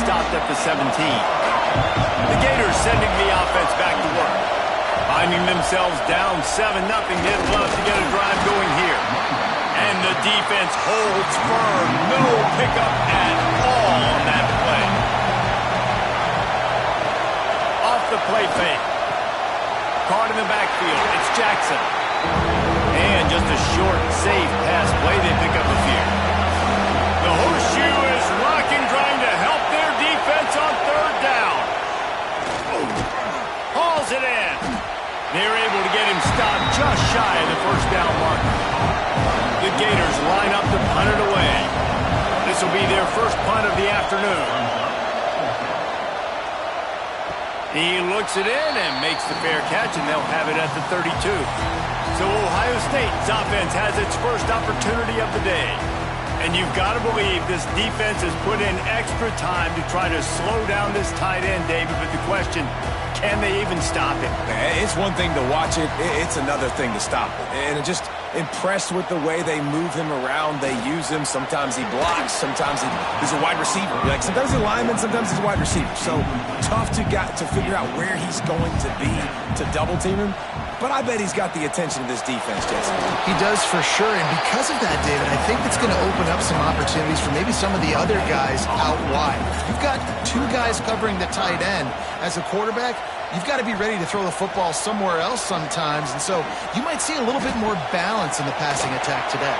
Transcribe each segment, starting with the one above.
stopped at the 17. The Gators sending the offense back to work. Finding themselves down 7-0, they'd love to get a drive going here. And the defense holds firm. No pickup at all on that play. Off the play fake. Caught in the backfield. It's Jackson. And just a short, safe pass play. They pick up a few. The horseshoe is rocking, trying to help their defense on third down. Hauls it in. They're able to get him stopped just shy of the first down mark. The Gators line up to punt it away. This will be their first punt of the afternoon. He looks it in and makes the fair catch, and they'll have it at the 32. So Ohio State's offense has its first opportunity of the day. And you've got to believe this defense has put in extra time to try to slow down this tight end, David. But the question, can they even stop him? It's one thing to watch it. It's another thing to stop it. And just impressed with the way they move him around. They use him. Sometimes he blocks. Sometimes he's a wide receiver. Like sometimes he's a lineman. Sometimes he's a wide receiver. So tough to figure out where he's going to be to double team him. But I bet he's got the attention of this defense, Jason. He does for sure, and because of that, David, I think it's going to open up some opportunities for maybe some of the other guys out wide. If you've got two guys covering the tight end as a quarterback, you've got to be ready to throw the football somewhere else sometimes, and so you might see a little bit more balance in the passing attack today.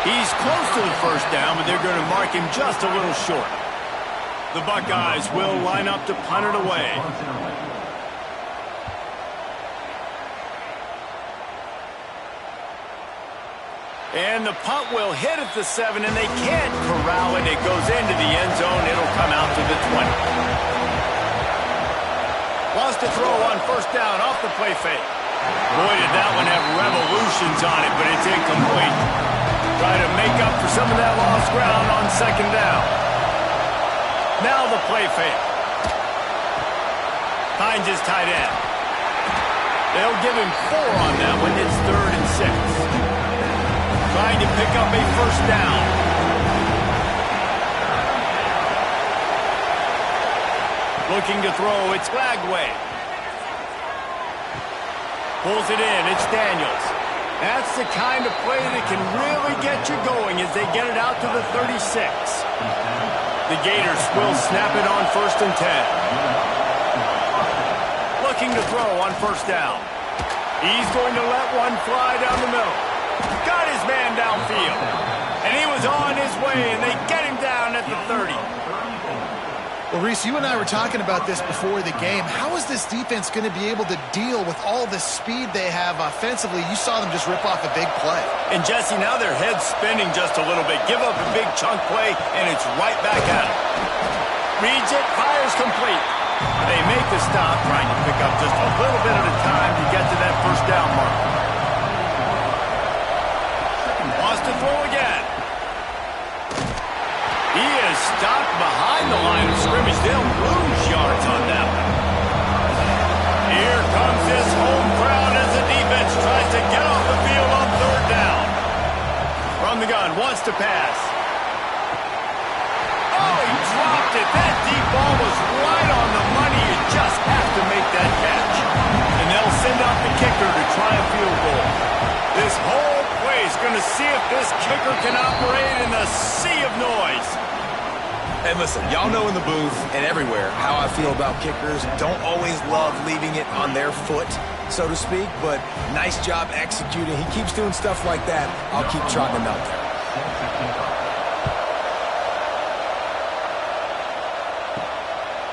He's close to the first down, but they're going to mark him just a little short. The Buckeyes will line up to punt it away. And the punt will hit at the 7, and they can't corral it. It goes into the end zone. It'll come out to the 20. Wants to throw on first down off the play fake. Boy, did that one have revolutions on it, but it's incomplete. Try to make up for some of that lost ground on second down. Now the play fake. Finds his tight end. They'll give him 4 on that one. It's 3rd and 6. Trying to pick up a first down. Looking to throw, it's Lagway. Pulls it in, it's Daniels. That's the kind of play that can really get you going as they get it out to the 36. The Gators will snap it on 1st and 10. Looking to throw on first down. He's going to let one fly down the middle. Got his man downfield. And he was on his way, and they get him down at the 30. Well, Reese, you and I were talking about this before the game. How is this defense going to be able to deal with all the speed they have offensively? You saw them just rip off a big play. And, Jesse, now their head's spinning just a little bit. Give up a big chunk play, and it's right back at him. Reads it, fires complete. They make the stop, trying to pick up just a little bit at a time to get to that first down mark. Wants to throw again. He is stopped behind the line of scrimmage. They'll lose yards on that one. Here comes this home crowd as the defense tries to get off the field on third down. From the gun, wants to pass. Oh, he dropped it. That deep ball was right on the money. You just have to make that catch. And they'll send out the kicker to try a field goal. This whole play is going to see if this kicker can operate in the sea of noise. And listen, y'all know in the booth and everywhere how I feel about kickers. Don't always love leaving it on their foot, so to speak, but nice job executing. He keeps doing stuff like that. I'll keep trotting him out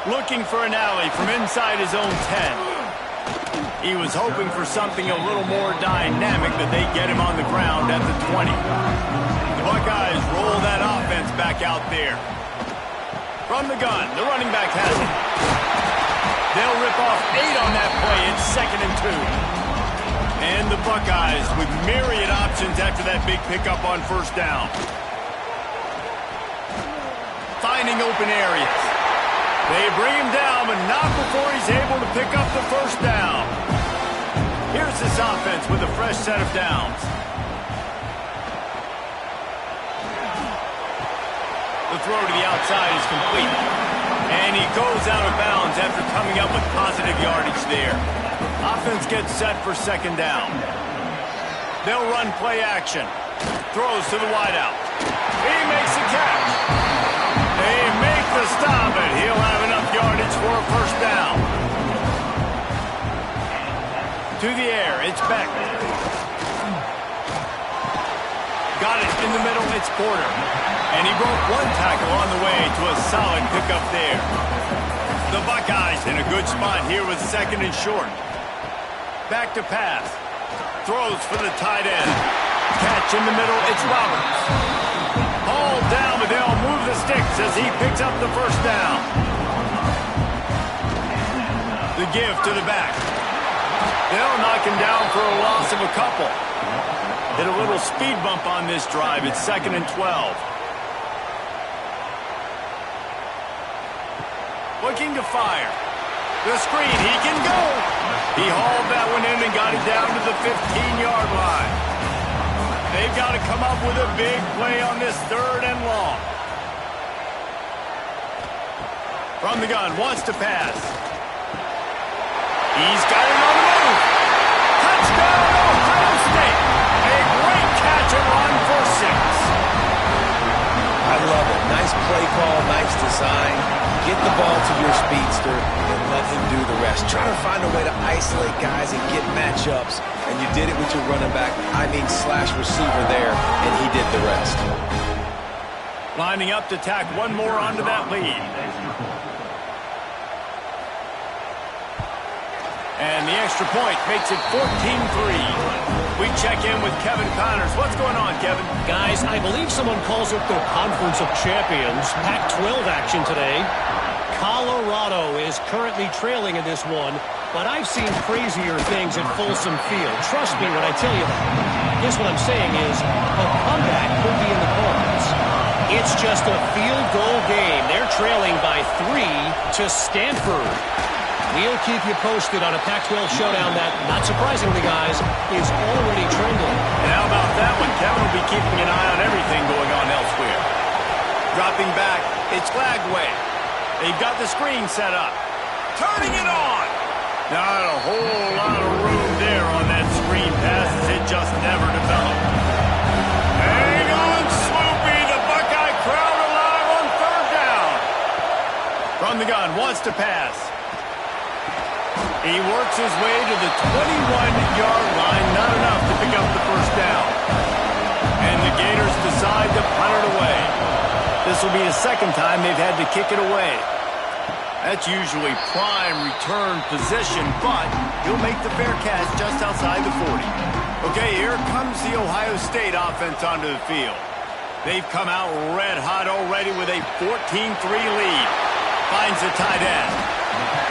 there. Looking for an alley from inside his own 10. He was hoping for something a little more dynamic, but they get him on the ground at the 20. The Buckeyes roll that offense back out there. From the gun, the running back has it. They'll rip off 8 on that play. It's 2nd and 2. And the Buckeyes with myriad options after that big pickup on first down. Finding open areas. They bring him down, but not before he's able to pick up the first down. Here's this offense with a fresh set of downs. The throw to the outside is complete. And he goes out of bounds after coming up with positive yardage there. Offense gets set for second down. They'll run play action. Throws to the wideout. He makes the catch. They make the stop, and he'll have enough yardage for a first down. To the air, it's Beck. Got it in the middle, it's Porter. And he broke one tackle on the way to a solid pickup there. The Buckeyes in a good spot here with second and short. Back to pass. Throws for the tight end. Catch in the middle, it's Roberts. Hauled down, but they'll move the sticks as he picks up the first down. The give to the back. They'll knock him down for a loss of a couple. Hit a little speed bump on this drive. It's second and 12. Looking to fire. The screen, he can go. He hauled that one in and got it down to the 15-yard line. They've got to come up with a big play on this third and long. From the gun, wants to pass. He's got it on the move. Touchdown, Ohio State. A great catch and run for 6. I love it. Nice play call, nice design. Get the ball to your speedster and let him do the rest. Try to find a way to isolate guys and get matchups, and you did it with your running back. I mean slash receiver there, and he did the rest. Lining up to tack one more onto that lead. And the extra point makes it 14-3. We check in with Kevin Connors. What's going on, Kevin? Guys, I believe someone calls it the Conference of Champions. Pac-12 action today. Colorado is currently trailing in this one, but I've seen crazier things at Folsom Field. Trust me when I tell you that. I guess what I'm saying is a comeback could be in the cards. It's just a field goal game. They're trailing by 3 to Stanford. We'll keep you posted on a Pac-12 showdown that, not surprisingly, guys, is already trending. And how about that one? Kevin will be keeping an eye on everything going on elsewhere. Dropping back, it's Flagway. They've got the screen set up. Turning it on. Not a whole lot of room there on that screen pass as it just never developed. Hang on, Swoopy. The Buckeye crowd alive on third down. From the gun, wants to pass. He works his way to the 21-yard line, not enough to pick up the first down. And the Gators decide to punt it away. This will be the second time they've had to kick it away. That's usually prime return position, but he'll make the fair catch just outside the 40. Okay, here comes the Ohio State offense onto the field. They've come out red hot already with a 14-3 lead. Finds the tight end.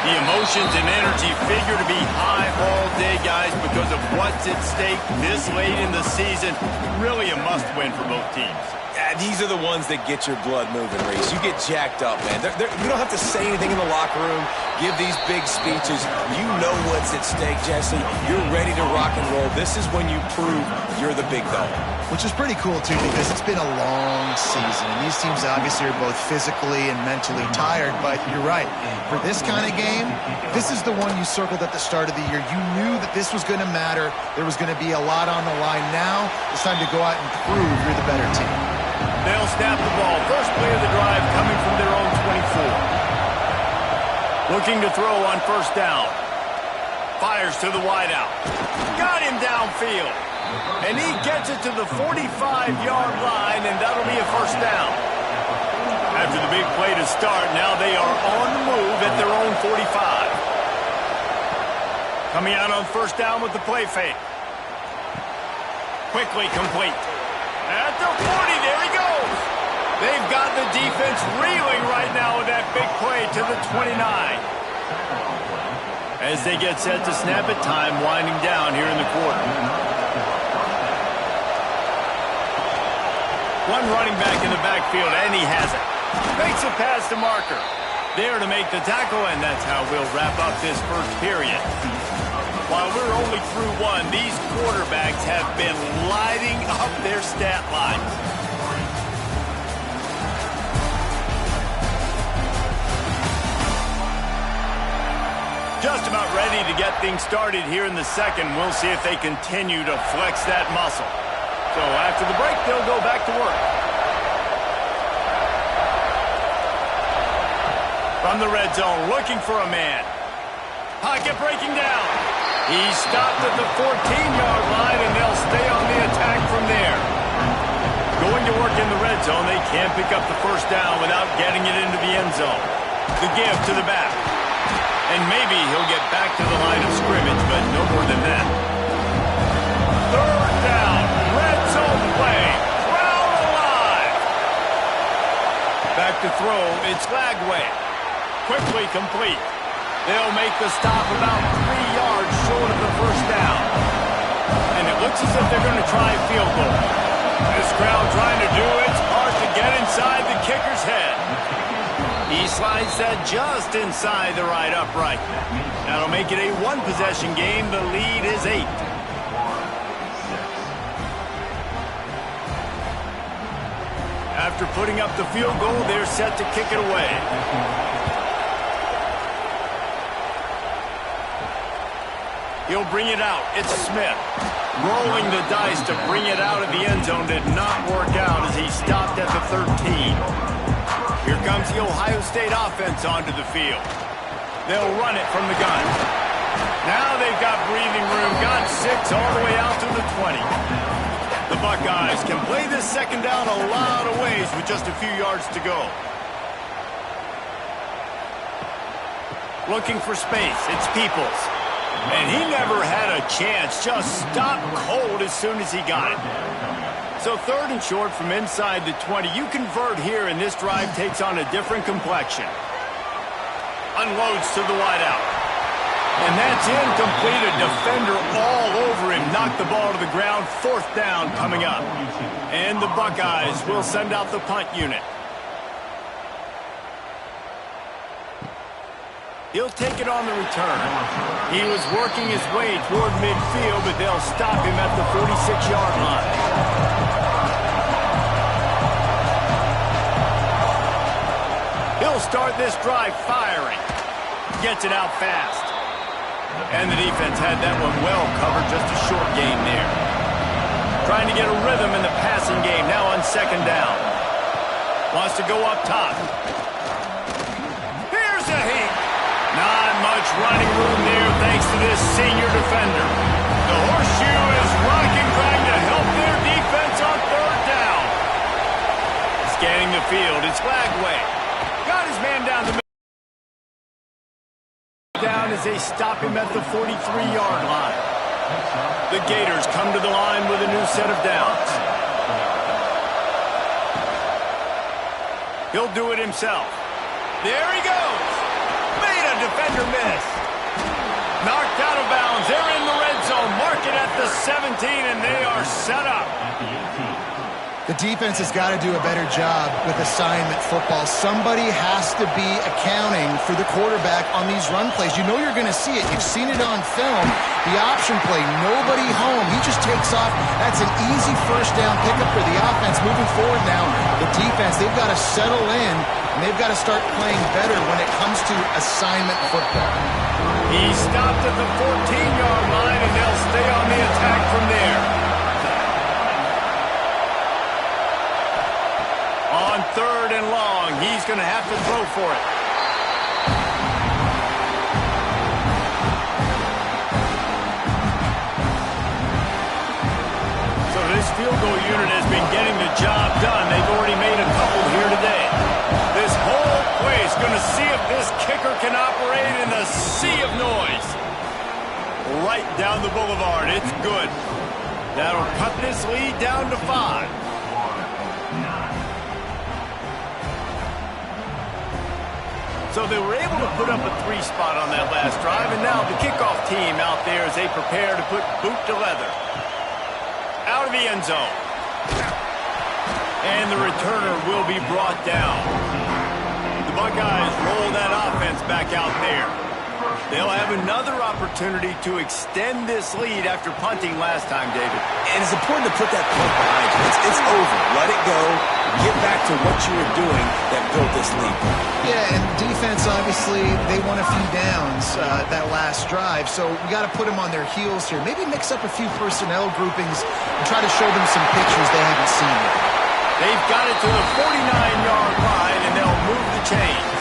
The emotions and energy figure to be high all day, guys, because of what's at stake this late in the season. Really a must-win for both teams. Yeah, these are the ones that get your blood moving, Reese. You get jacked up, man. You don't have to say anything in the locker room, give these big speeches. You know what's at stake, Jesse. You're ready to rock and roll. This is when you prove you're the big dog. Which is pretty cool, too, because it's been a long season. And these teams obviously are both physically and mentally tired. But you're right. For this kind of game, this is the one you circled at the start of the year. You knew that this was going to matter. There was going to be a lot on the line. Now it's time to go out and prove you're the better team. They'll snap the ball. First play of the drive coming from their own 24. Looking to throw on first down. Fires to the wideout. Got him downfield. And he gets it to the 45-yard line, and that'll be a first down. After the big play to start, now they are on the move at their own 45. Coming out on first down with the play fake. Quickly complete. At the 40, there he goes. They've got the defense reeling right now with that big play to the 29. As they get set to snap it, time winding down here in the quarter. One running back in the backfield, and he has it. Makes a pass to Marker. There to make the tackle, and that's how we'll wrap up this first period. While we're only through one, these quarterbacks have been lighting up their stat lines. Just about ready to get things started here in the second. We'll see if they continue to flex that muscle. So after the break, they'll go back to work. From the red zone, looking for a man. Pocket breaking down. He stopped at the 14-yard line, and they'll stay on the attack from there. Going to work in the red zone, they can't pick up the first down without getting it into the end zone. The give to the back. And maybe he'll get back to the line of scrimmage, but no more than that. Third down, red zone play. Crowd alive. Back to throw, it's Lagway. Quickly complete. They'll make the stop about 3 yards short of the first down. And it looks as if they're going to try a field goal. This crowd trying to do its part to get inside the kicker's head. He slides that just inside the right upright. That'll make it a one-possession game. The lead is 8. After putting up the field goal, they're set to kick it away. He'll bring it out. It's Smith. Rolling the dice to bring it out of the end zone did not work out as he stopped at the 13. Here comes the Ohio State offense onto the field. They'll run it from the gun. Now they've got breathing room. Got 6 all the way out to the 20. The Buckeyes can play this second down a lot of ways with just a few yards to go. Looking for space. It's Peoples. And he never had a chance. Just stopped cold as soon as he got it. So third and short from inside the 20. You convert here, and this drive takes on a different complexion. Unloads to the wideout. And that's incomplete. A defender all over him. Knocked the ball to the ground. Fourth down coming up. And the Buckeyes will send out the punt unit. He'll take it on the return. He was working his way toward midfield, but they'll stop him at the 46-yard line. He'll start this drive firing. Gets it out fast. And the defense had that one well covered. Just a short gain there. Trying to get a rhythm in the passing game now on second down. Wants to go up top. Here's a heat. Not much running room there thanks to this senior defender. The horseshoe is rocking, trying to help their defense on third down. Scanning the field, it's Lagway. Got his man down the middle. Down as they stop him at the 43-yard line. The Gators come to the line with a new set of downs. He'll do it himself. There he goes. Made a defender miss. Knocked out of bounds. They're in the red zone. Mark it at the 17, and they are set up. The defense has got to do a better job with assignment football. Somebody has to be accounting for the quarterback on these run plays. You know you're going to see it. You've seen it on film. The option play, nobody home. He just takes off. That's an easy first down pickup for the offense. Moving forward now, the defense, they've got to settle in, and they've got to start playing better when it comes to assignment football. He stopped at the 14-yard line, and they'll stay on the attack from there. On third and long, he's going to have to throw for it. So this field goal unit has been getting the job done. They've already made a couple here today. This whole place going to see if this kicker can operate in the sea of noise. Right down the boulevard. It's good. That'll cut this lead down to 5. So they were able to put up a 3 spot on that last drive, and now the kickoff team out there as they prepare to put boot to leather. Out of the end zone. And the returner will be brought down. The Buckeyes roll that offense back out there. They'll have another opportunity to extend this lead after punting last time, David. And it's important to put that punt behind you. It's over. Let it go. Get back to what you were doing that built this lead. Yeah, and defense, obviously, they won a few downs that last drive, so we got to put them on their heels here. Maybe mix up a few personnel groupings and try to show them some pictures they haven't seen yet. They've got it to the 49-yard line, and they'll move the chains.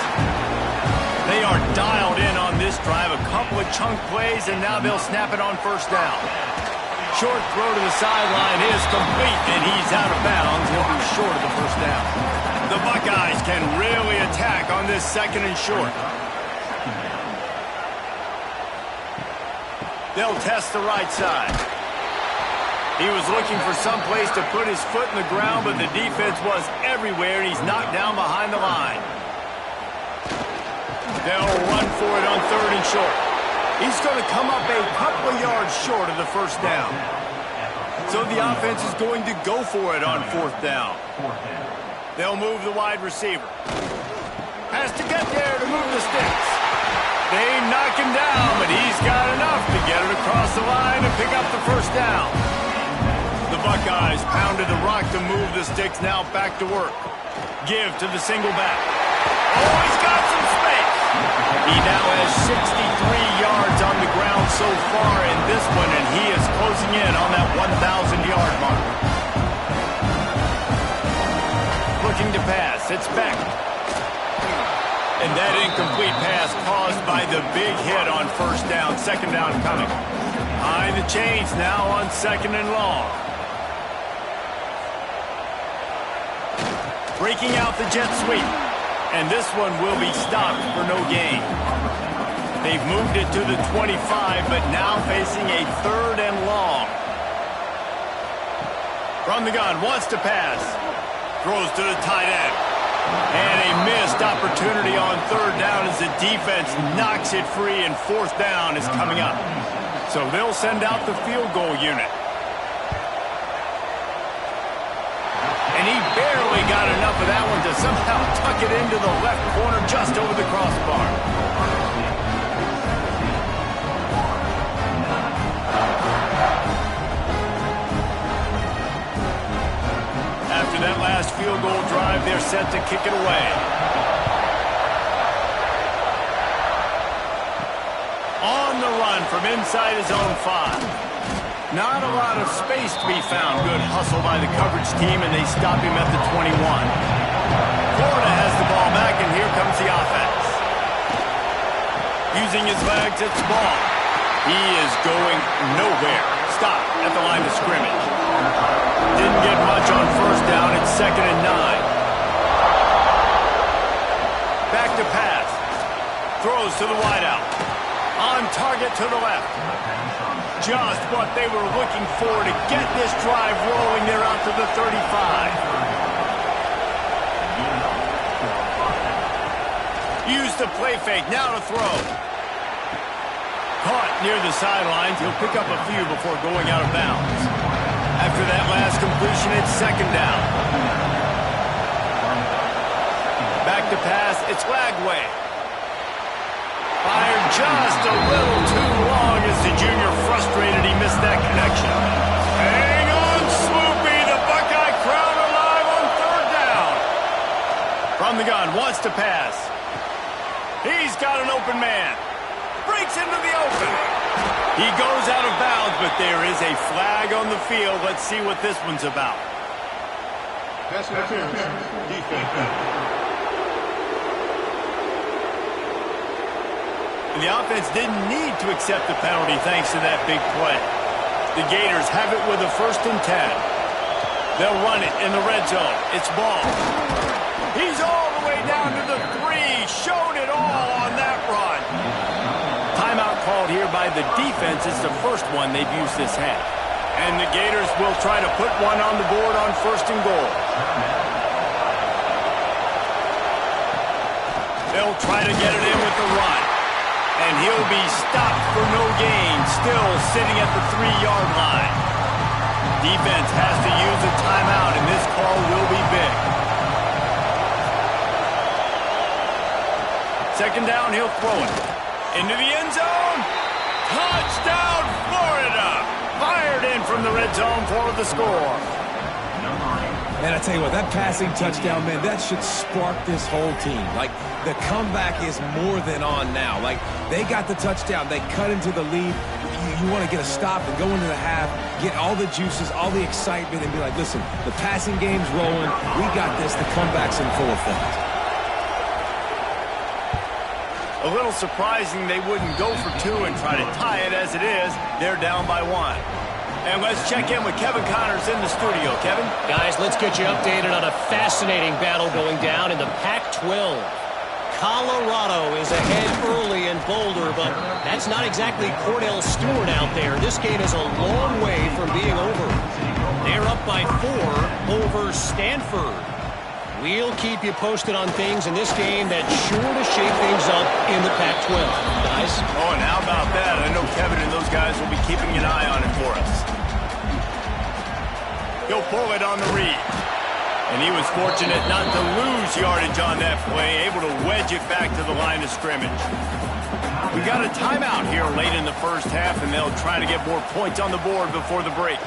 They are dialed in on this drive. A couple of chunk plays, and now they'll snap it on first down. Short throw to the sideline is complete, and he's out of bounds. He'll be short of the first down. The Buckeyes can really attack on this second and short. They'll test the right side. He was looking for some place to put his foot in the ground, but the defense was everywhere, and he's knocked down behind the line. They'll run for it on third and short. He's going to come up a couple of yards short of the first down. So the offense is going to go for it on fourth down. They'll move the wide receiver. Has to get there to move the sticks. They knock him down, but he's got enough to get it across the line and pick up the first down. The Buckeyes pounded the rock to move the sticks, now back to work. Give to the single back. Oh, he's got some space. He now has 63 yards on the ground so far in this one, and he is closing in on that 1,000-yard mark. Looking to pass. It's Beck. And that incomplete pass caused by the big hit on first down. Second down coming. Behind the chains now on second and long. Breaking out the jet sweep. And this one will be stopped for no gain. They've moved it to the 25, but now facing a third and long. From the gun, wants to pass. Throws to the tight end. And a missed opportunity on third down as the defense knocks it free, and fourth down is coming up. So they'll send out the field goal unit. And he barely got enough of that one to somehow tuck it into the left corner just over the crossbar. After that last field goal drive, they're set to kick it away. On the run from inside his own 5. Not a lot of space to be found. Good hustle by the coverage team, and they stop him at the 21. Florida has the ball back, and here comes the offense. Using his legs, it's ball. He is going nowhere. Stop at the line of scrimmage. Didn't get much on first down. It's second and 9. Back to pass. Throws to the wideout. On target to the left. Just what they were looking for to get this drive rolling. They're out to the 35. Use the play fake. Now to throw. Caught near the sidelines. He'll pick up a few before going out of bounds. After that last completion, it's second down. Back to pass. It's Lagway. Fired just a little too long as the junior frustrated. He missed that connection. Hang on, Swoopy. The Buckeye crowd alive on third down. From the gun, wants to pass. He's got an open man. Breaks into the open. He goes out of bounds, but there is a flag on the field. Let's see what this one's about. Pass interference. Defense. The offense didn't need to accept the penalty thanks to that big play. The Gators have it with a first and 10. They'll run it in the red zone. It's ball. He's all the way down to the 3. Showed it all on that run. Timeout called here by the defense. It's the first one they've used this half. And the Gators will try to put one on the board on first and goal. They'll try to get it in with the run. And he'll be stopped for no gain, still sitting at the 3-yard line. Defense has to use a timeout, and this call will be big. Second down, he'll throw it. Into the end zone. Touchdown, Florida. Fired in from the red zone for the score. And I tell you what, that passing touchdown, man, that should spark this whole team. Like, the comeback is more than on now. Like, they got the touchdown. They cut into the lead. You want to get a stop and go into the half, get all the juices, all the excitement, and be like, listen, the passing game's rolling. We got this. The comeback's in full effect. A little surprising they wouldn't go for two and try to tie it. As it is, they're down by 1. And let's check in with Kevin Connors in the studio. Kevin? Guys, let's get you updated on a fascinating battle going down in the Pac-12. Colorado is ahead early in Boulder, but that's not exactly Cordell Stewart out there. This game is a long way from being over. They're up by 4 over Stanford. We'll keep you posted on things in this game that's sure to shake things up in the Pac-12. Guys? Oh, and how about that? I know Kevin and those guys will be keeping an eye on it for us. He'll pull it on the read. And he was fortunate not to lose yardage on that play, able to wedge it back to the line of scrimmage. We got a timeout here late in the first half, and they'll try to get more points on the board before the break.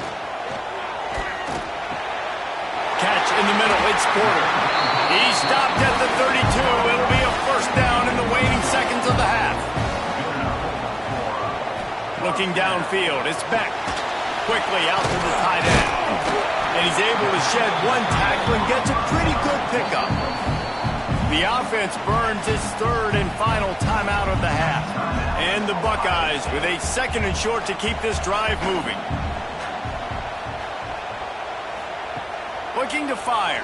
Catch in the middle, it's Porter. He stopped at the 32. It'll be a first down in the waning seconds of the half. Looking downfield, it's Beck. Quickly out to the tight end. And he's able to shed one tackle and gets a pretty good pickup. The offense burns its third and final timeout of the half. And the Buckeyes with a 2nd and short to keep this drive moving. Looking to fire.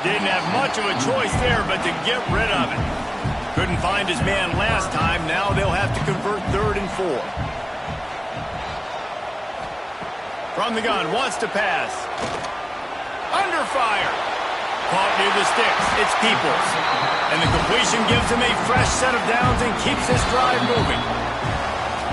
Didn't have much of a choice there but to get rid of it. Couldn't find his man last time. Now they'll have to convert 3rd and 4. From the gun, wants to pass. Under fire. Caught near the sticks. It's Peoples. And the completion gives him a fresh set of downs and keeps this drive moving.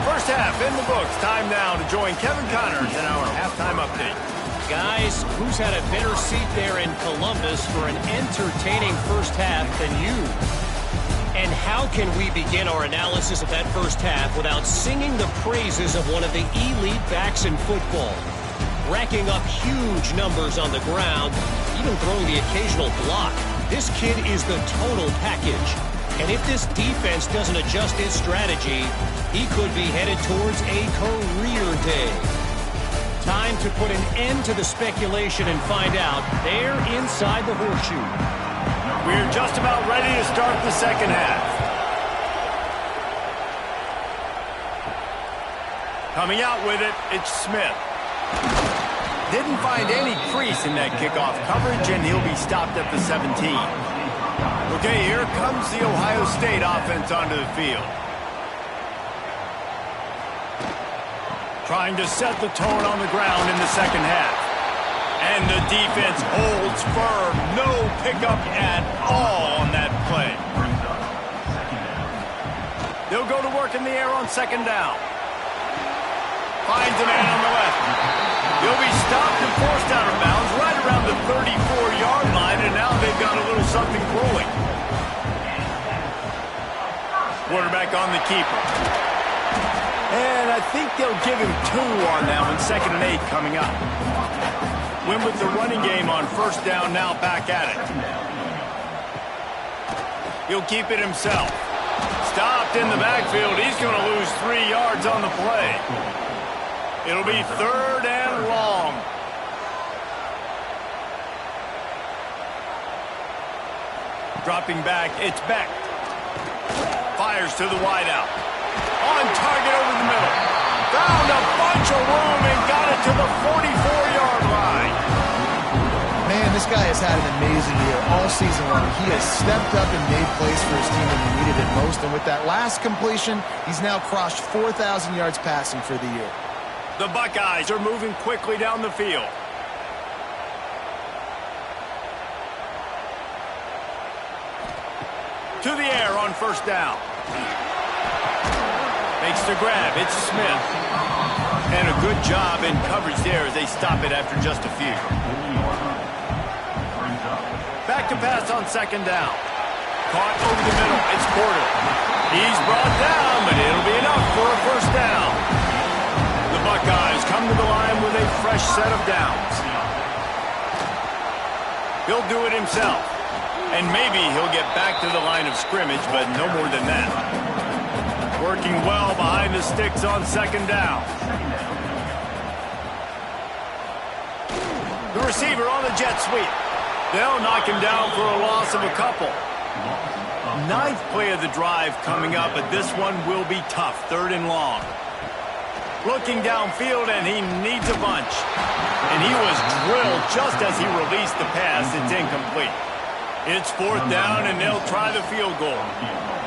First half in the books. Time now to join Kevin Connors in our halftime update. Guys, who's had a better seat there in Columbus for an entertaining first half than you? And how can we begin our analysis of that first half without singing the praises of one of the elite backs in football? Racking up huge numbers on the ground, even throwing the occasional block. This kid is the total package. And if this defense doesn't adjust its strategy, he could be headed towards a career day. Time to put an end to the speculation and find out. They're inside the horseshoe. We're just about ready to start the second half. Coming out with it, it's Smith. Didn't find any crease in that kickoff coverage, and he'll be stopped at the 17. Okay, here comes the Ohio State offense onto the field. Trying to set the tone on the ground in the second half. And the defense holds firm. No pickup at all on that play. They'll go to work in the air on 2nd down. Finds a man on the left. He'll be stopped and forced out of bounds right around the 34-yard line, and now they've got a little something brewing. Quarterback on the keeper. And I think they'll give him 2 on that one. 2nd and 8 coming up. Win with the running game on 1st down, now back at it. He'll keep it himself. Stopped in the backfield. He's going to lose 3 yards on the play. It'll be 3rd and long. Dropping back, it's Beck. Fires to the wideout. On target over the middle. Found a bunch of room and got it to the 44-yard line. Man, this guy has had an amazing year all season long. He has stepped up and made plays for his team when he needed it most. And with that last completion, he's now crossed 4,000 yards passing for the year. The Buckeyes are moving quickly down the field. To the air on 1st down. Makes the grab. It's Smith. And a good job in coverage there as they stop it after just a few. Back to pass on 2nd down. caught over the middle. It's Porter. He's brought down, but it'll be enough for a first down. The Buckeyes come to the line with a fresh set of downs. He'll do it himself. And maybe he'll get back to the line of scrimmage, but no more than that. Working well behind the sticks on second down. The receiver on the jet sweep. They'll knock him down for a loss of a couple. Ninth play of the drive coming up, but this one will be tough. Third and long. Looking downfield, and he needs a bunch. And he was drilled just as he released the pass. It's incomplete. It's fourth down, and they'll try the field goal.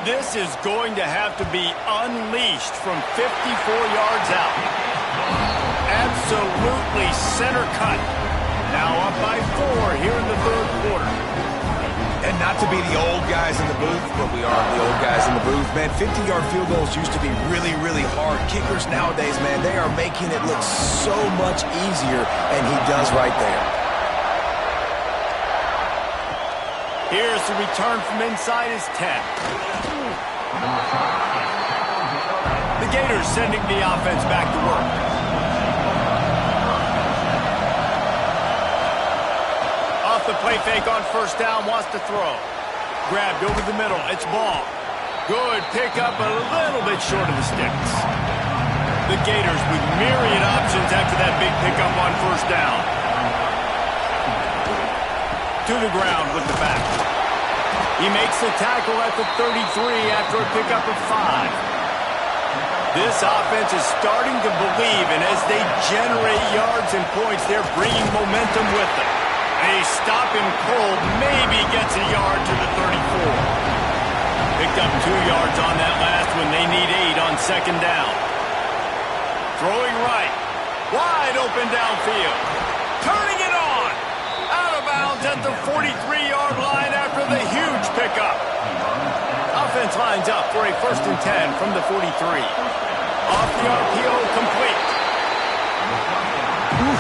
This is going to have to be unleashed from 54 yards out. Absolutely center cut. Now up by 4 here in the third quarter. And not to be the old guys in the booth, but we are the old guys in the booth, man. 50-yard field goals used to be really, really hard. Kickers nowadays, man, they are making it look so much easier, and he does right there. Here's the return from inside his 10. The Gators sending the offense back to work. Off the play fake on first down, wants to throw. Grabbed over the middle, it's Ball. Good pickup, a little bit short of the sticks. The Gators with myriad options after that big pickup on first down. To the ground with the back. He makes the tackle at the 33 after a pickup of 5. This offense is starting to believe, and as they generate yards and points, they're bringing momentum with them. They stop him cold, maybe gets a yard to the 34. Picked up 2 yards on that last one. They need 8 on second down. Throwing right. Wide open downfield. Turning it on. Out of bounds at the 43-yard line after the huge pickup. Offense lines up for a 1st and 10 from the 43. Off the RPO, complete.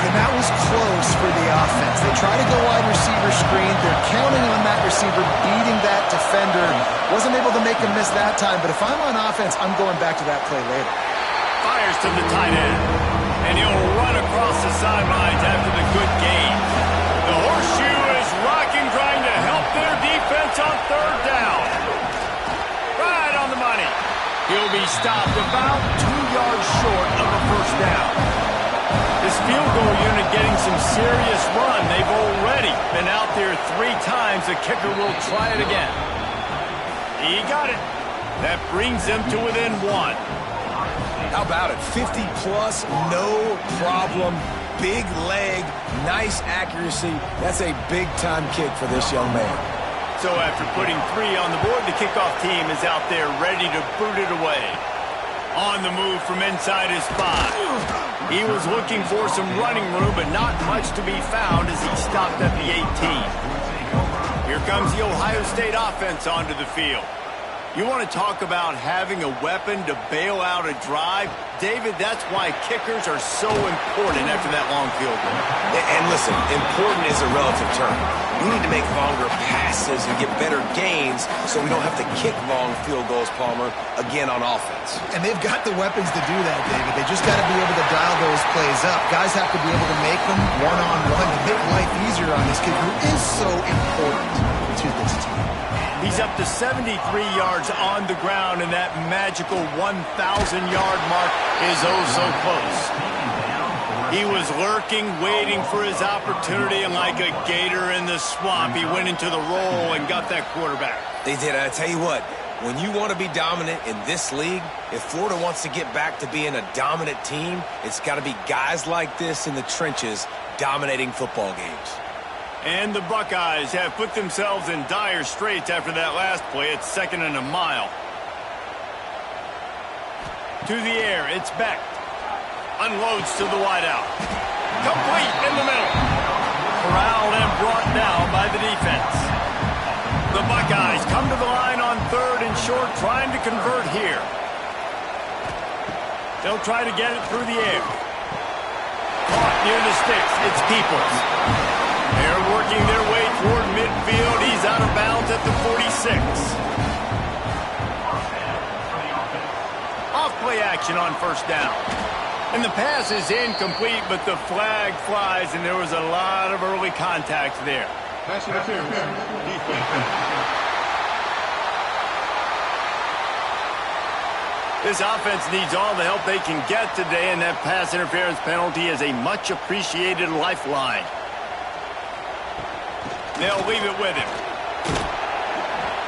And that was close for the offense. They try to go wide receiver screen. They're counting on that receiver beating that defender. Wasn't able to make him miss that time, but if I'm on offense, I'm going back to that play later. Fires to the tight end. And he'll run across the sidelines after the good gain. The horseshoe is rocking, trying to help their defense on third down. Right on the money. He'll be stopped about 2 yards short of a first down. This field goal unit getting some serious run. They've already been out there 3 times. The kicker will try it again. He got it. That brings them to within 1. How about it? 50-plus, no problem. Big leg, nice accuracy. That's a big-time kick for this young man. So after putting 3 on the board, the kickoff team is out there ready to boot it away. On the move from inside his 5. He was looking for some running room, but not much to be found as he stopped at the 18. Here comes the Ohio State offense onto the field. You want to talk about having a weapon to bail out a drive? David, that's why kickers are so important after that long field goal. And listen, important is a relative term. We need to make longer passes and get better gains so we don't have to kick long field goals, Palmer, again on offense. And they've got the weapons to do that, David. They just got to be able to dial those plays up. Guys have to be able to make them one-on-one to make life easier on this kid who is so important to this team. He's up to 73 yards on the ground, and that magical 1,000-yard mark is oh so close. He was lurking, waiting for his opportunity, and like a gator in the swamp, he went into the roll and got that quarterback. They did. I tell you what, when you want to be dominant in this league, if Florida wants to get back to being a dominant team, it's got to be guys like this in the trenches dominating football games. And the Buckeyes have put themselves in dire straits after that last play. It's 2nd and a mile. To the air, it's Beck. Unloads to the wideout. Complete in the middle. Corralled and brought down by the defense. The Buckeyes come to the line on 3rd and short, trying to convert here. They'll try to get it through the air. Caught near the sticks. It's Peoples. They're working their way toward midfield. He's out of bounds at the 46. Off play action on first down. And the pass is incomplete, but the flag flies, and there was a lot of early contact there. Pass interference. Defense. This offense needs all the help they can get today, and that pass interference penalty is a much-appreciated lifeline. They'll leave it with him.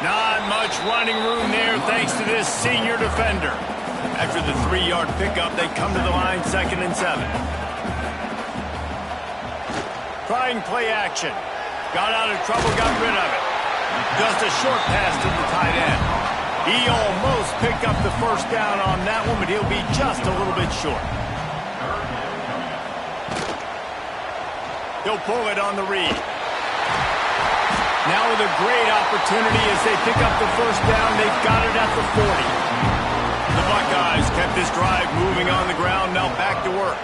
Not much running room there thanks to this senior defender. After the 3-yard pickup, they come to the line 2nd and 7. Trying play action. Got out of trouble, got rid of it. Just a short pass to the tight end. He almost picked up the first down on that one, but he'll be just a little bit short. He'll pull it on the read. Now with a great opportunity as they pick up the first down, they've got it at the 40. The Buckeyes kept this drive moving on the ground, now back to work.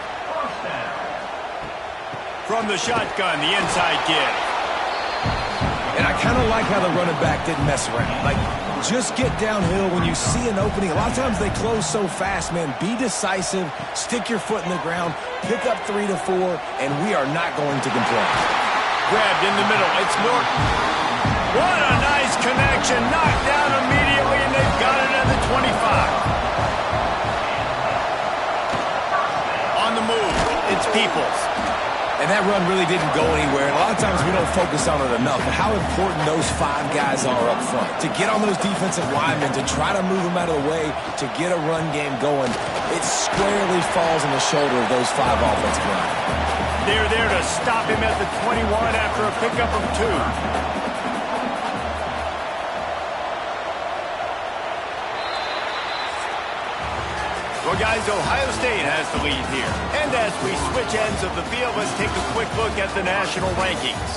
From the shotgun, the inside give. And I kind of like how the running back didn't mess around. Like, just get downhill when you see an opening. A lot of times they close so fast, man. Be decisive, stick your foot in the ground, pick up 3 to 4, and we are not going to complain. Grabbed in the middle. It's Norton. What a nice connection. Knocked down immediately, and they've got it at the 25. On the move, it's Peoples. And that run really didn't go anywhere. And a lot of times we don't focus on it enough. But how important those 5 guys are up front. To get on those defensive linemen, to try to move them out of the way, to get a run game going, it squarely falls on the shoulder of those 5 offensive linemen. They're there to stop him at the 21 after a pickup of 2. Well, guys, Ohio State has the lead here. And as we switch ends of the field, let's take a quick look at the national rankings.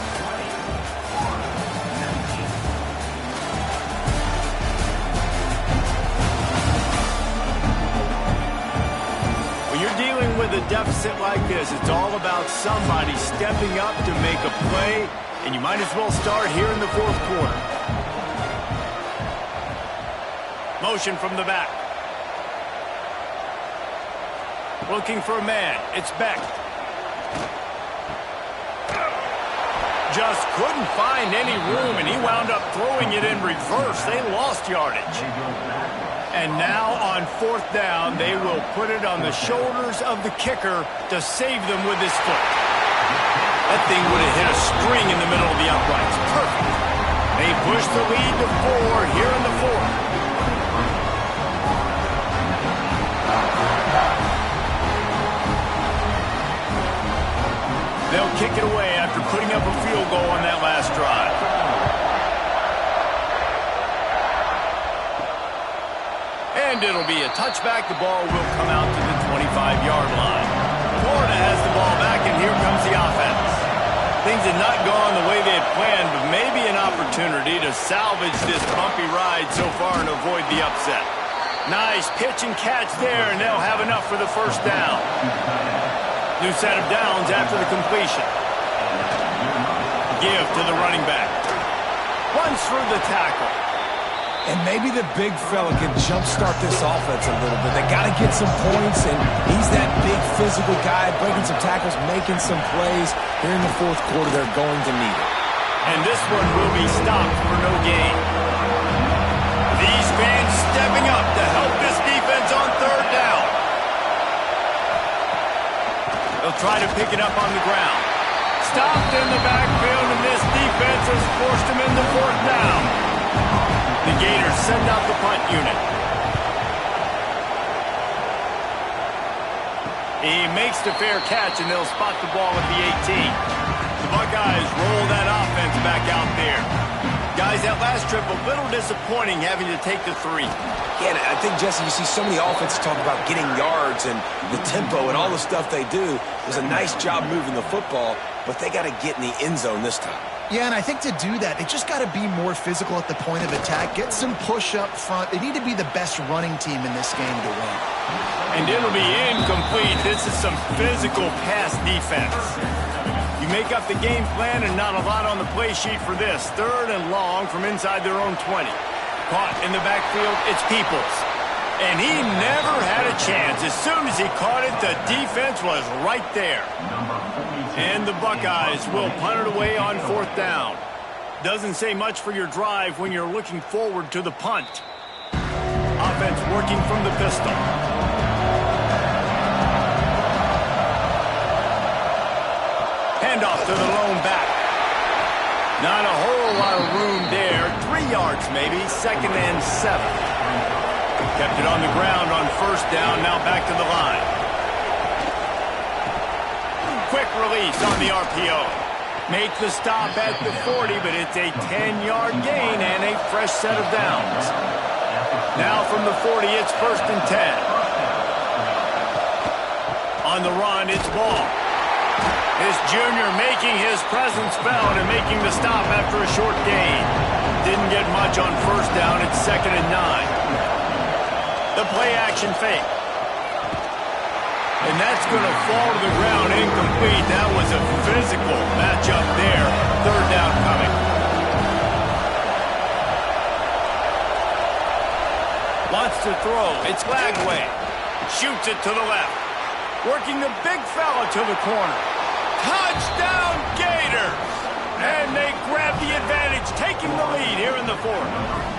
When you're dealing with a deficit like this, it's all about somebody stepping up to make a play, and you might as well start here in the 4th quarter. Motion from the back. Looking for a man. It's Beck. Just couldn't find any room, and he wound up throwing it in reverse. They lost yardage. And now on 4th down, they will put it on the shoulders of the kicker to save them with his foot. That thing would have hit a string in the middle of the uprights. Perfect. They push the lead to 4 here in the 4th. They'll kick it away after putting up a field goal on that last drive. And it'll be a touchback. The ball will come out to the 25-yard line. Florida has the ball back, and here comes the offense. Things had not gone the way they had planned, but maybe an opportunity to salvage this bumpy ride so far and avoid the upset. Nice pitch and catch there, and they'll have enough for the first down. New set of downs after the completion. Give to the running back. Runs through the tackle. And maybe the big fella can jumpstart this offense a little bit. They got to get some points, and he's that big physical guy, breaking some tackles, making some plays. Here in the 4th quarter, they're going to need it. And this one will be stopped for no gain. These fans stepping up to help this defense on 3rd down. They'll try to pick it up on the ground. Stopped in the backfield, and this defense has forced him into 4th down. The Gators send out the punt unit. He makes the fair catch, and they'll spot the ball at the 18. The Buckeyes roll that offense back out there. Guys, that last trip, a little disappointing having to take the 3. Yeah, and I think, Jesse, you see so many offenses talk about getting yards and the tempo and all the stuff they do. It was a nice job moving the football, but they got to get in the end zone this time. Yeah, and I think to do that, they just got to be more physical at the point of attack, get some push up front. They need to be the best running team in this game to win. And it'll be incomplete. This is some physical pass defense. You make up the game plan and not a lot on the play sheet for this. 3rd and long from inside their own 20. Caught in the backfield, it's Peoples. And he never had a chance. As soon as he caught it, the defense was right there. And the Buckeyes will punt it away on 4th down. Doesn't say much for your drive when you're looking forward to the punt. Offense working from the pistol. Handoff to the lone back. Not a whole lot of room there. 3 yards maybe. 2nd and 7. Kept it on the ground on 1st down. Now back to the line. Quick release on the RPO. Make the stop at the 40, but it's a 10-yard gain and a fresh set of downs. Now from the 40, it's 1st and 10. On the run, it's Ball. This junior making his presence felt and making the stop after a short gain. Didn't get much on 1st down. It's 2nd and 9. The play action fake. And that's going to fall to the ground incomplete. That was a physical matchup there. 3rd down coming. Wants to throw. It's Lagway. Shoots it to the left. Working the big fella to the corner. Touchdown Gators! And they grab the advantage, taking the lead here in the 4th.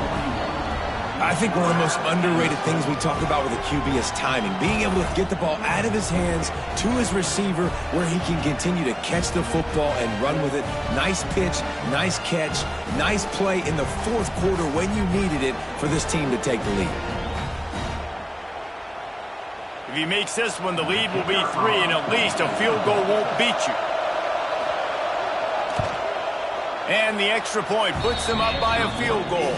I think one of the most underrated things we talk about with a QB is timing. Being able to get the ball out of his hands to his receiver where he can continue to catch the football and run with it. Nice pitch, nice catch, nice play in the 4th quarter when you needed it for this team to take the lead. If he makes this one, the lead will be 3, and at least a field goal won't beat you. And the extra point puts them up by a field goal.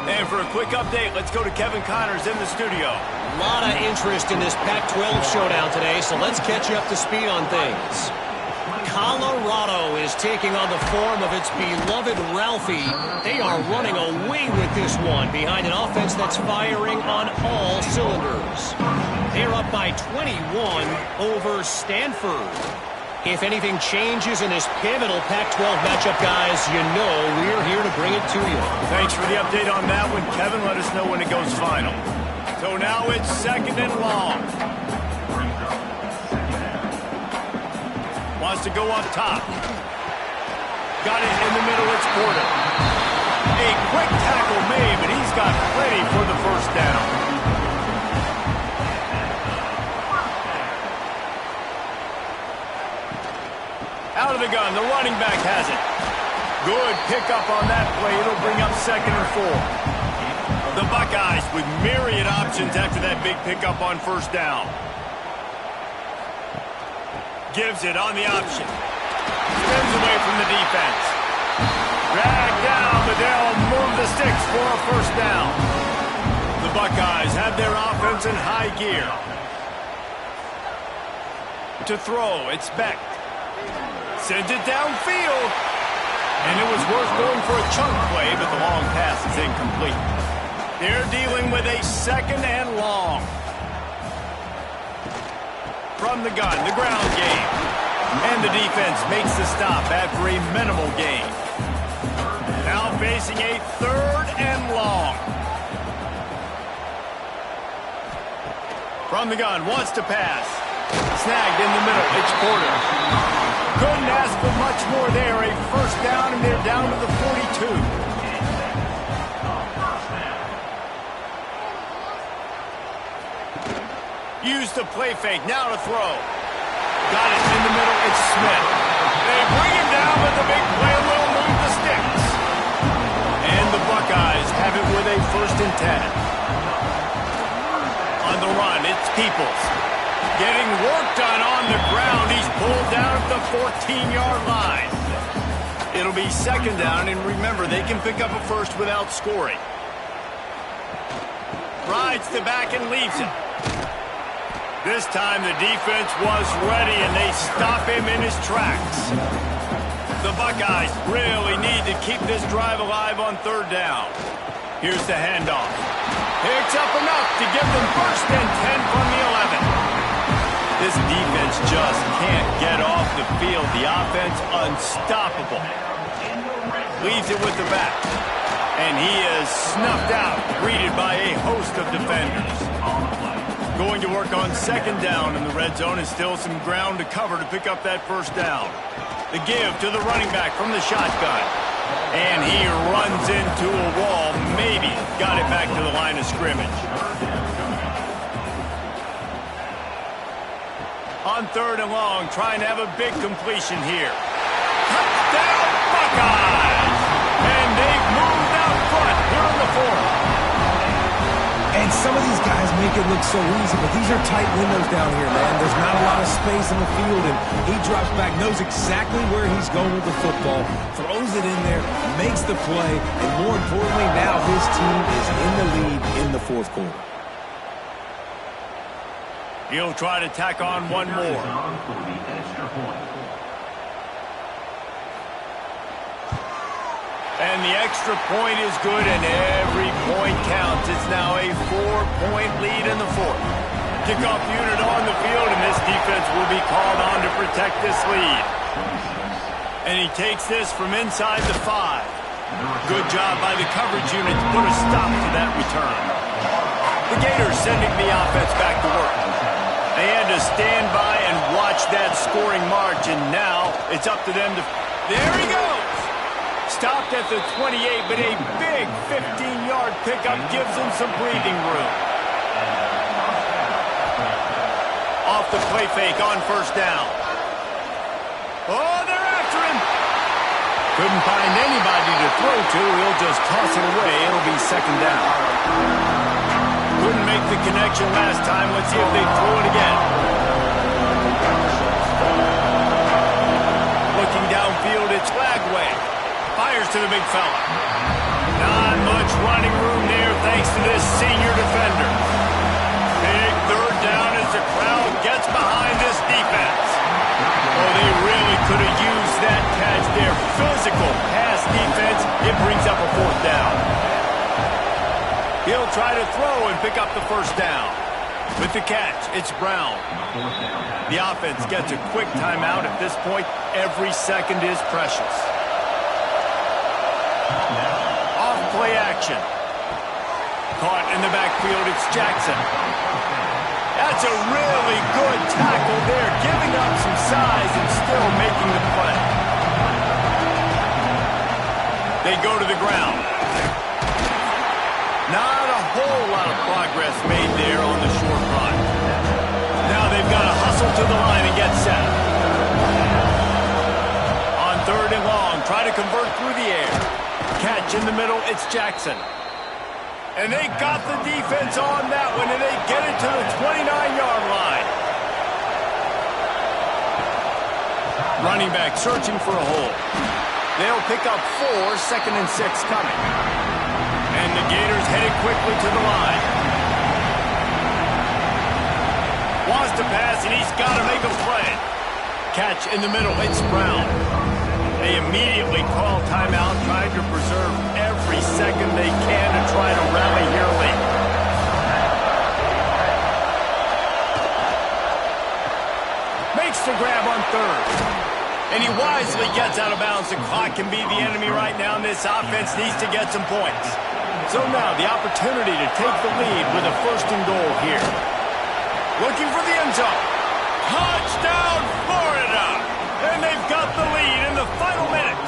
And for a quick update, let's go to Kevin Connors in the studio. A lot of interest in this Pac-12 showdown today, so let's catch you up to speed on things. Colorado is taking on the form of its beloved Ralphie. They are running away with this one behind an offense that's firing on all cylinders. They're up by 21 over Stanford. If anything changes in this pivotal Pac-12 matchup, guys, you know we're here to bring it to you. Thanks for the update on that one, Kevin. Let us know when it goes final. So now it's 2nd and long. Wants to go up top. Got it in the middle. It's Porter. A quick tackle made, but he's got plenty for the 1st down. Out of the gun, the running back has it. Good pickup on that play. It'll bring up 2nd and 4. The Buckeyes with myriad options after that big pickup on 1st down. Gives it on the option. Spins away from the defense. Dragged down, but they'll move the sticks for a 1st down. The Buckeyes have their offense in high gear. To throw, it's Beck. Sends it downfield. And it was worth going for a chunk play, but the long pass is incomplete. They're dealing with a 2nd and long. From the gun, the ground game. And the defense makes the stop after a minimal gain. Now facing a 3rd and long. From the gun, wants to pass. Snagged in the middle, it's Porter. Couldn't ask for much more there. A 1st down, and they're down to the 42. Use the play fake. Now to throw. Got it in the middle. It's Smith. They bring him down, but the big play will move the sticks. And the Buckeyes have it with a 1st and 10. On the run, it's Peoples. Getting work done on the ground. He's pulled down at the 14-yard line. It'll be 2nd down, and remember, they can pick up a 1st without scoring. Rides the back and leaves it. This time the defense was ready, and they stop him in his tracks. The Buckeyes really need to keep this drive alive on 3rd down. Here's the handoff. Picks up enough to give them 1st and 10 from the 11. This defense just can't get off the field. The offense unstoppable. Leaves it with the back. And he is snuffed out, greeted by a host of defenders. Going to work on second down in the red zone, and still some ground to cover to pick up that first down. The give to the running back from the shotgun. And he runs into a wall. Maybe got it back to the line of scrimmage. On third and long, trying to have a big completion here. Touchdown, Buckeyes! And they've moved out front here in the fourth. And some of these guys make it look so easy, but these are tight windows down here, man. There's not a lot of space in the field, and he drops back, knows exactly where he's going with the football, throws it in there, makes the play, and more importantly, now his team is in the lead in the fourth quarter. He'll try to tack on one more. And the extra point is good, and every point counts. It's now a 4-point lead in the fourth. Kickoff unit on the field, and this defense will be called on to protect this lead. And he takes this from inside the 5. Good job by the coverage unit to put a stop to that return. The Gators sending the offense back to work. They had to stand by and watch that scoring march, and now it's up to them to... There he goes! Stopped at the 28, but a big 15-yard pickup gives him some breathing room. Off the play fake on first down. Oh, they're after him! Couldn't find anybody to throw to. He'll just toss it away. It'll be second down. Couldn't make the connection last time. Let's see if they throw it again. Looking downfield, it's Lagway. Fires to the big fella. Not much running room there thanks to this senior defender. Big third down as the crowd gets behind this defense. Oh, they really could have used that catch there. Physical pass defense. It brings up a fourth down. He'll try to throw and pick up the first down. With the catch, it's Brown. The offense gets a quick timeout. At this point, every second is precious. Off play action. Caught in the backfield, it's Jackson. That's a really good tackle there, giving up some size and still making the play. They go to the ground. Not a whole lot of progress made there on the short run. Now they've got to hustle to the line and get set. On third and long, try to convert through the air. Catch in the middle, it's Jackson. And they got the defense on that one, and they get it to the 29-yard line. Running back searching for a hole. They'll pick up 4, second and 6 coming. And the Gators headed quickly to the line. Wants to pass, and he's got to make a play. Catch in the middle, it's Brown. They immediately call timeout, trying to preserve every second they can to try to rally here late. Makes the grab on third. And he wisely gets out of bounds. The clock can be the enemy right now, and this offense needs to get some points. So now the opportunity to take the lead with a first and goal here. Looking for the end zone. Touchdown, Florida! And they've got the lead in the final minute.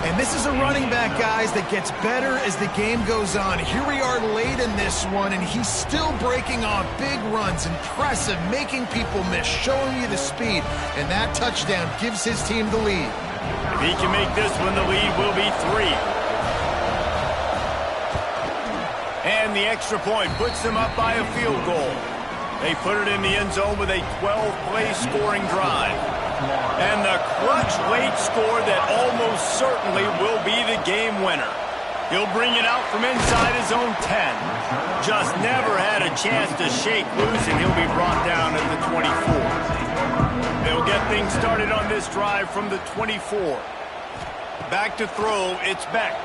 And this is a running back, guys, that gets better as the game goes on. Here we are late in this one, and he's still breaking off big runs. Impressive, making people miss, showing you the speed. And that touchdown gives his team the lead. If he can make this one, the lead will be 3. And the extra point puts them up by a field goal. They put it in the end zone with a 12-play scoring drive. And the clutch late score that almost certainly will be the game winner. He'll bring it out from inside his own 10. Just never had a chance to shake loose, and he'll be brought down at the 24. They'll get things started on this drive from the 24. Back to throw, it's Beck.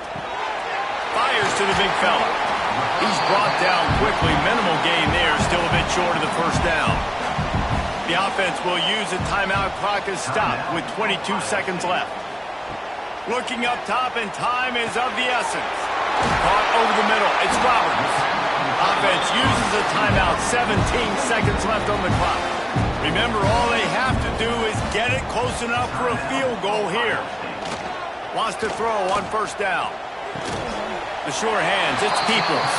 Fires to the big fella. He's brought down quickly. Minimal gain there. Still a bit short of the first down. The offense will use a timeout clock as stopped with 22 seconds left. Looking up top, and time is of the essence. Caught over the middle. It's Roberts. Offense uses a timeout. 17 seconds left on the clock. Remember, all they have to do is get it close enough for a field goal here. Wants to throw on first down. The sure hands. It's Peoples.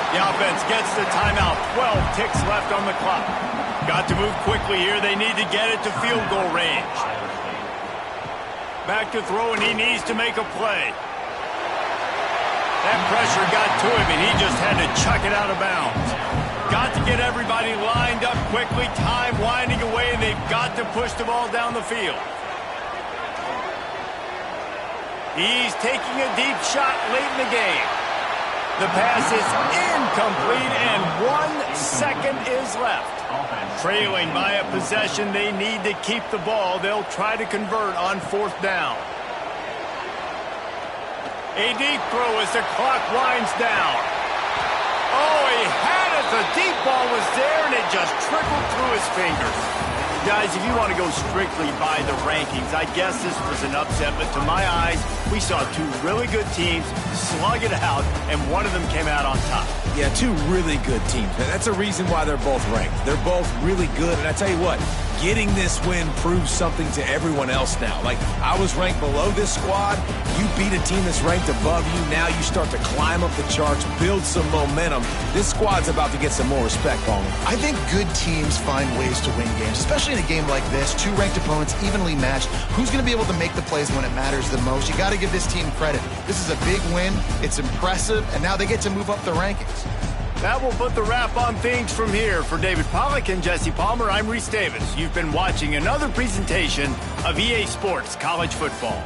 The offense gets the timeout. 12 ticks left on the clock. Got to move quickly here. They need to get it to field goal range. Back to throw, and he needs to make a play. That pressure got to him, and he just had to chuck it out of bounds. Got to get everybody lined up quickly. Time winding away, and they've got to push the ball down the field. He's taking a deep shot late in the game. The pass is incomplete, and 1 second is left. Trailing by a possession, they need to keep the ball. They'll try to convert on fourth down. A deep throw as the clock winds down. Oh, he had it. The deep ball was there, and it just trickled through his fingers. Guys, if you want to go strictly by the rankings, I guess this was an upset, but to my eyes, we saw two really good teams slug it out, and one of them came out on top. Yeah, two really good teams. That's a reason why they're both ranked. They're both really good, and I tell you what, getting this win proves something to everyone else now. Like, I was ranked below this squad. You beat a team that's ranked above you. Now you start to climb up the charts, build some momentum. This squad's about to get some more respect on them. I think good teams find ways to win games, especially in a game like this. Two ranked opponents, evenly matched. Who's going to be able to make the plays when it matters the most? You got to give this team credit. This is a big win. It's impressive, and now they get to move up the rankings. That will put the wrap on things from here. For David Pollack and Jesse Palmer, I'm Reese Davis. You've been watching another presentation of EA Sports College Football.